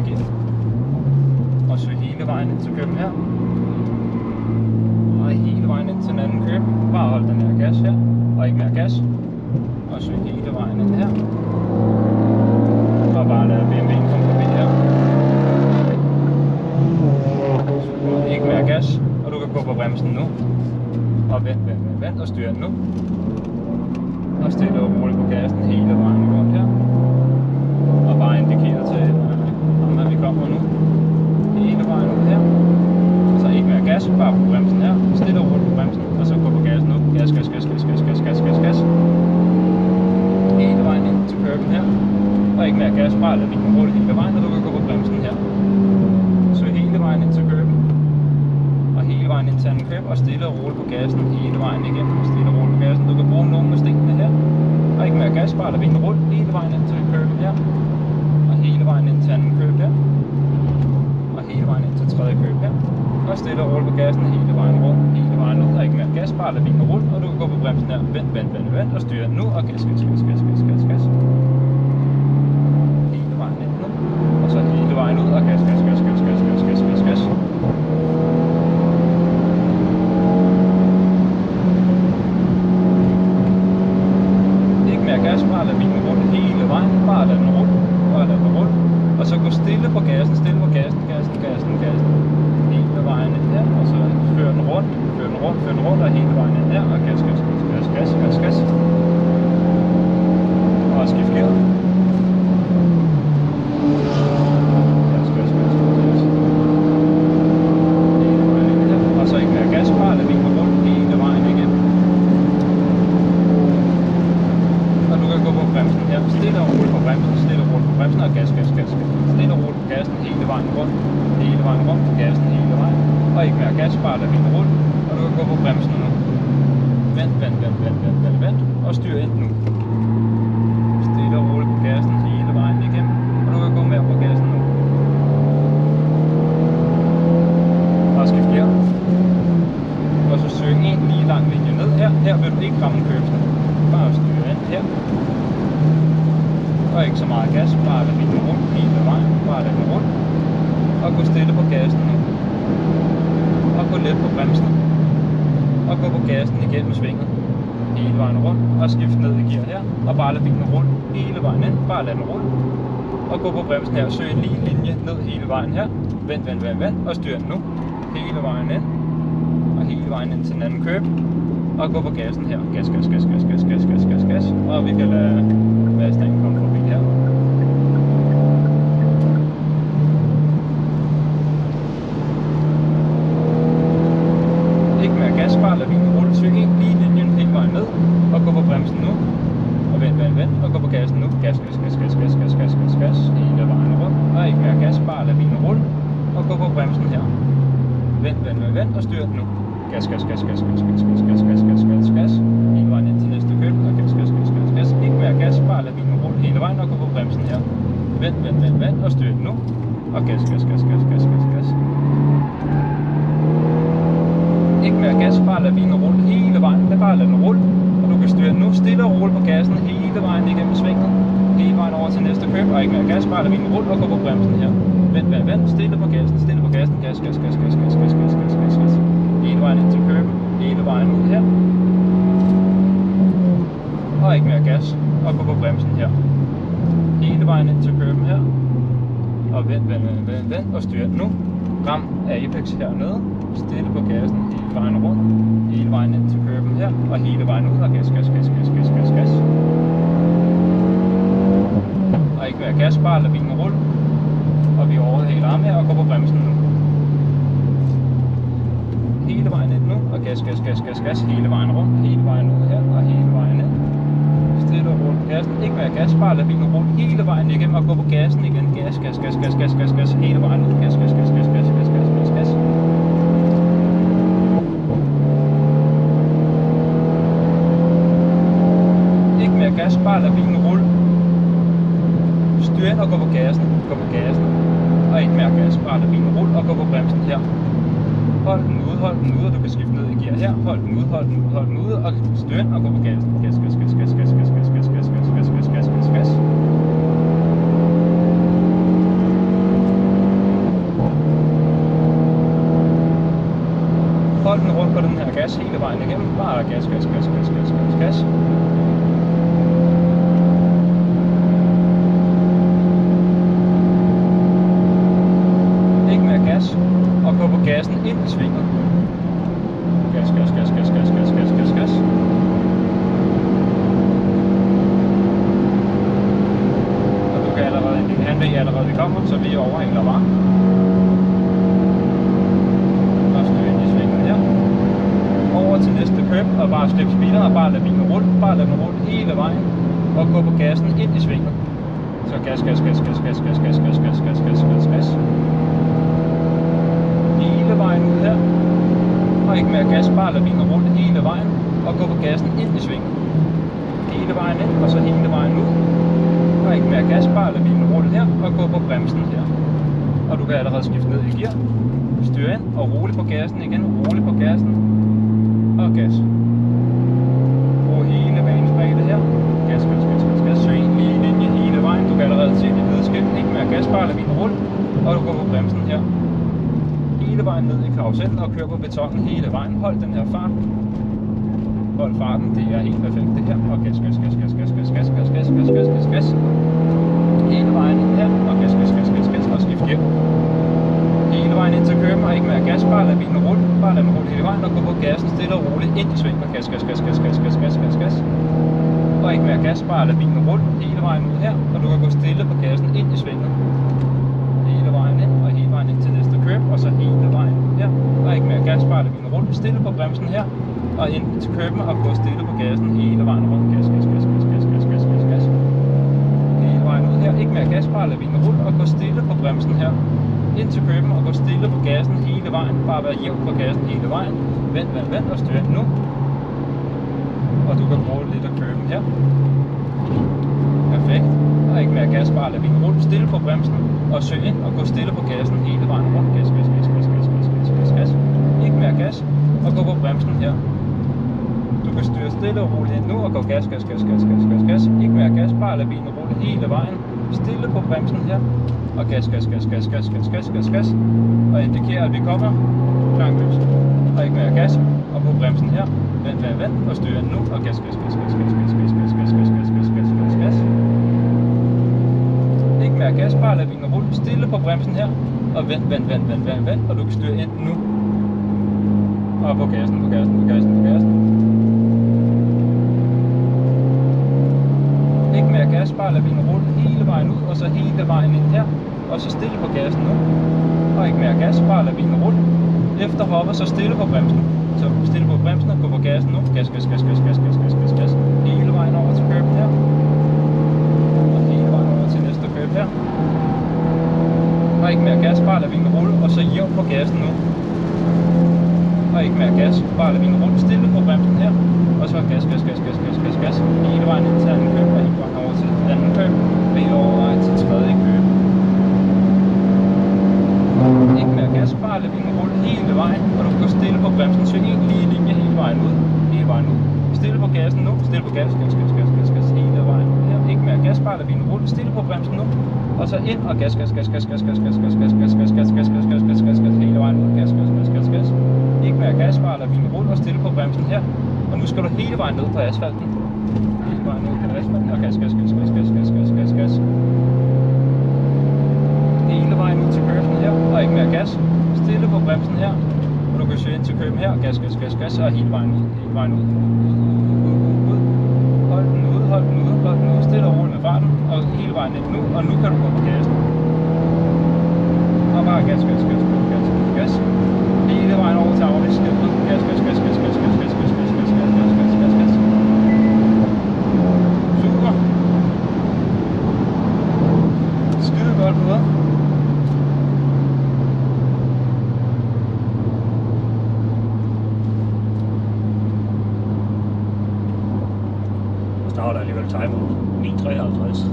gear. Og søg hele vejen ind til køben her. Og hele vejen ind til den anden køb. Bare hold den her gas her, og ikke mere gas. Og søg hele vejen ind her. Og bare lad BMW'en komme forbi her. Så ikke mere gas, og du kan gå på bremsen nu. Og vent og styr den nu. Og stille og roligt på gassen hele vejen rundt her. Og bare indikere til, at vi kommer nu. Hele vejen ud her. Så ikke mere gas, bare på bremsen her. Stille og roligt på bremsen, og så gå på gassen nu. Gas. Hele vejen ind til curben her. Og ikke mere gas, bare lad bilen rulle hele vejen, og du kan gå på bremsen her. Så hele vejen ind til curben. Og hele vejen ind til anden curb, og stille og roligt på gassen hele vejen igennem. Stille og roligt på gassen. Du kan bruge nogle af stingene her. Og ikke mere gas, bare lad bilen rulle hele vejen ind til curben her. Og hele vejen ind til anden curb her. Og hele vejen ind til tredje curb her. Og stille og roligt på gassen hele vejen rundt, hele vejen ud, og ikke mere gas, bare lad bilen rulle, og du kan gå på bremsen her, vent, og styre nu, og gas. Hele vejen ind nu, og så hele vejen ud, og gas. Ikke mere gas, bare lad bilen rulle hele vejen, bare lad den rulle, og så gå stille på gassen, gassen. Hele vejen ind her, og så fører den rundt, og hele vejen ind her, og gas. Og skift gear. Gas. Hele vejen ind her, og så ikke mere gas, bare lad bilen rundt hele vejen igen. Og du kan gå på bremsen her, stille og roligt på bremsen, og gas. Stille og roligt på gassen hele vejen rundt, på gassen hele vejen. Og ikke mere gas, bare lad bilen rulle, og du kan gå på bremsen nu. Vent, og styr ind nu. Stille og roligt på gassen hele vejen igennem, og du kan gå mere på gassen nu. Og skift gear. Og så søg en lige lang linje ned her. Her vil du ikke ramme købsen. Bare styr ind her. Og ikke så meget gas, bare lad bilen rulle hele vejen, og gå stille på gassen nu. Og gå let på bremsen. Og gå på gassen igennem svinget. Hele vejen rundt, og skift ned i gear her. Og bare lad bilen rulle hele vejen ind, bare lad den rulle. Og gå på bremsen her, søg en lige linje ned hele vejen her. Vent, og styr den nu. Hele vejen ind. Og hele vejen ind til den anden curb. Og gå på gassen her. Gas. Og vi kan lade Mazdaen komme forbi her. Ikke mere gas, bare lad bilen rulle. Søg ind lige linjen hele vejen ned. Og gå på bremsen nu. Og vent, og gå på gassen nu. Gas. Hele vejen rundt. Og ikke mere gas, bare lad bilen rulle. Og gå på bremsen her. Vent, og styr den nu. Gas. Hele vejen ind til næste køb, og gas. Ikke mere gas, bare lad bilen rulle hele vejen og gå på bremsen her. Vent, og styr den nu. Og gas. Ikke mere gas, bare lad bilen rulle hele vejen, bare lad den rulle. Og du kan styre den nu, stille og rulle på gassen hele vejen igennem svinget. Hele vejen over til næste køb, og ikke mere gas, bare lad bilen rulle og gå på bremsen her. Vent, stille på gassen, gas. Hele vejen ind til køben, hele vejen ud her. Og ikke mere gas, og gå på bremsen her. Hele vejen ind til køben her. Og vent, og styr nu. Ram Apex hernede. Stille på gassen, hele vejen rundt. Hele vejen ind til køben her, og hele vejen ud, og gas. Og ikke mere gas, bare lad bilen rulle. Og vi overhaler ham her og går på bremsen nu. Hele vejen ind nu, og gas. Hele vejen rundt, hele vejen ud her, og hele vejen ind. Stille og roligt på gassen. Ikke mere gas, bare lad bilen rulle hele vejen igennem og gå på gassen igen. Gas. Hele vejen ud, gas. Ikke mere gas, bare lad bilen rulle. Styr ind og gå på gassen. Og ikke mere gas, bare lad bilen rulle og gå på bremsen her. Hold den ude, og du kan skifte ned i gear her. Hold den ude, og styr ind og gå på gassen. Gas. gas hele vejen igennem. Bare gas, gas, gas, gas, gas, gas, gas. Ikke mere gas. Og gå på gassen ind i svinget. Gas, gas, gas, gas, gas, gas, gas, gas, gas. Og du kan allerede, han ved allerede, vi kommer, så vi overhaler bare. Over til næste køb og bare slippe speederen og bare lade bilen rulle, hele vejen og gå på gassen ind i svinget. Så gas, gas, gas, gas, gas, gas, gas, gas, gas, gas, gas, gas, gas. Hele vejen ud her. Og ikke mere gas, bare lade bilen rulle hele vejen og gå på gassen ind i svinget. Hele vejen ind og så hele vejen ud. Og ikke mere gas, bare lade bilen rulle her og gå på bremsen her. Og du kan allerede skifte ned i gear. Styr ind og rolig på gassen igen, rolig på gassen. Og gas. Brug hele banens bredde her. Gas, gas, gas, gas, gas. Søg en lige linje hele vejen. Du kan allerede se det hvide skilt. Ikke mere gas, bare lad bilen rulle. Og du går på bremsen her. Hele vejen ned i karusellen og kør på betonen hele vejen. Hold den her fart. Hold farten. Det er helt perfekt det her. Og gas, gas, gas, gas, gas, gas, gas, gas, gas, gas, gas, gas, gas. Hele vejen ind her. Og gas, gas, gas, gas, gas. Og skift gear. Hele vejen ind til køben og ikke mere gas, bare lad bilen rulle, bare lad den rulle hele vejen og gå på gassen stille og roligt ind i svingen. Gas, gas, gas, gas, gas, gas, gas, gas, gas. Og ikke mere gas, bare lad bilen rulle hele vejen ud her, og du kan gå stille på gassen ind i svingen. Hele vejen ind og hele vejen ind til næste køb, og så hele vejen ud her. Og ikke mere gas, bare lad bilen rulle stille på bremsen her, og ind til køben og gå stille på gassen hele vejen rundt. Gas, gas, gas, gas, gas, gas, gas, gas, gas. Hele vejen ud her, ikke mere gas, bare lad bilen rulle og gå stille på bremsen her. Ind til køben og gå stille på gassen hele vejen. Bare være jævn på gassen hele vejen. Vent, vent, vent og styr nu. Og du kan bruge lidt af køben her. Perfekt. Og ikke mere gas, bare lad bilen rulle stille på bremsen. Og søg ind og gå stille på gassen hele vejen rundt. Gas, gas, gas, gas, gas, gas, gas, gas, gas. Ikke mere gas. Og gå på bremsen her. Du kan styre stille og roligt ind nu og gå gas, gas, gas, gas, gas, gas, gas. Ikke mere gas, bare lad bilen rulle hele vejen. Stille på bremsen her. Og gas, gas, gas, gas, gas, gas, gas, gas, gas. Og indikerer, at vi kommer. Klang lys. Og ikke mere gas. Og på bremsen her. Vent, vent, vent. Og styr nu. Og gas, gas, gas, gas, gas, gas, gas, gas, gas, gas, gas, gas, gas, gas, gas. Ikke mere gas. Bare lad bilen rulle stille på bremsen her. Og vent, vent, vent, vent, vent, vent. Og du kan styre ind nu. Og på gassen, på gassen, på gassen, på gassen. Ikke mere gas, bare lad bilen rulle hele vejen ud, og så hele vejen ind her, og så stille på gassen nu. Og ikke mere gas, bare lad bilen rulle. Efter hoppe, så stille på bremsen. Så stille på bremsen og gå på gassen nu. Gas, gas, gas, gas, gas, gas, gas, gas, gas. Hele vejen over til køben her. Og hele vejen over til næste køb her. Og ikke mere gas, bare lad bilen rulle, og så jævn på gassen nu. Og ikke mere gas, bare lad bilen rulle stille på bremsen her. Og så gas, gas, gas, gas, gas, gas, gas. Hele vejen ind til anden køb, og hele vejen over til anden køb. Og hele vejen til tredje køb. Ikke mere gas, bare lad bilen rulle hele vejen. Og du kan gå stille på bremsen, så en lige linje hele vejen ud. Hele vejen ud. Stille på gassen nu. Stille på gas, gas, gas, gas, gas, gas. Hele vejen ud her. Ikke mere gas, bare lad bilen rulle stille på bremsen nu. Og så ind og gas, gas, gas, gas, gas, gas, gas, gas, gas, gas, gas, gas, gas, gas, gas, gas, gas, gas, hele vejen ud. Gas, gas, gas, gas, gas. Ikke mere gas, bare lad bilen rulle og stille på bremsen her. Og nu skal du hele vejen ned på asfalten. Hele vejen ned på asfalten og gas, gas, gas, gas, gas, gas, gas, gas, gas. Hele vejen ud til køben her, og ikke mere gas. Stille på bremsen her, og du kan søge ind til køben her. Gas, gas, gas, gas, og hele vejen ud, hele vejen ud. Ud. Hold den ude, hold den ude, hold den ude. Stille og roligt med farten, og hele vejen ind nu, og nu kan du gå på gassen. Og bare gas, gas, gas, gas, gas, gas. Hele vejen over til aflægsskiltet. Gas, gas, gas, gas, gas, gas, gas, gas, gas, gas, gas, gas, gas, gas, gas. Super. Skide godt på. Starter alligevel timer 9:53.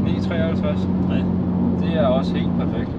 9:53. Ja. Det er også helt perfekt.